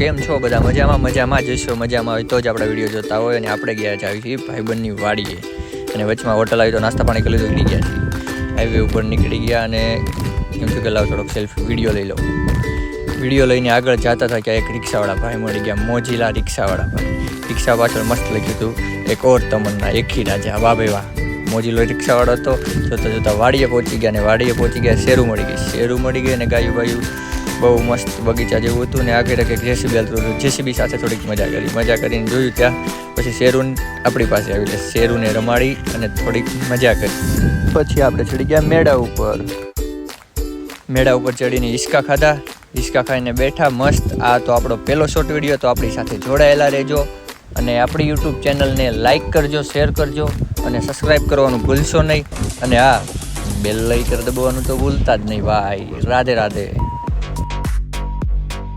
કેમ છો બધા? મજામાં જશો. મજામાં હોય તો જ આપણા વિડીયો જોતા હોય. અને આપણે ગયા આવી છીએ ભાઈબંધની વાડીએ, અને વચમાં હોટલ આવી તો નાસ્તા પાણી કરી લીધું, નીકળી ગયા છીએ. હાઈવે ઉપર નીકળી ગયા અને એમ શું કે લાવ થોડોક સેલ્ફી વિડીયો લઈ લો. વિડીયો લઈને આગળ જતા હતા કે એક રિક્ષાવાળા ભાઈ મળી ગયા, મોજીલા રિક્ષાવાળા ભાઈ. રિક્ષા પાછળ મસ્ત લખ્યું હતું એક ઓર તમન્ના, એક ही રાજા. વાહ ભાઈ વાહ. મોજીલો રિક્ષાવાળો હતો. જોતા વાડીએ પહોંચી ગયા, અને વાડીએ પહોંચી ગયા શેરું મળી ગઈ અને ગાયું બાયું બહુ મસ્ત બગીચા જેવું હતું. ને આગળ કંઈક જેસીબી હાલતું હતું. જેસીબી સાથે થોડીક મજા કરીને જોયું ત્યાં. પછી શેરું આપણી પાસે આવી એટલે શેરુને રમાડી અને થોડીક મજા કરી. પછી આપણે ચડી ગયા મેળા ઉપર ચડીને હિંચકા ખાધા. હિંચકા ખાઈને બેઠા મસ્ત. આ તો આપણો પહેલો શોર્ટ વિડીયો, તો આપણી સાથે જોડાયેલા રહેજો અને આપણી યુટ્યુબ ચેનલને લાઇક કરજો, શેર કરજો અને સબસ્ક્રાઈબ કરવાનું ભૂલશો નહીં. અને હા, બેલ લાઇકન દબાવવાનું તો ભૂલતા જ નહીં ભાઈ. રાધે રાધે.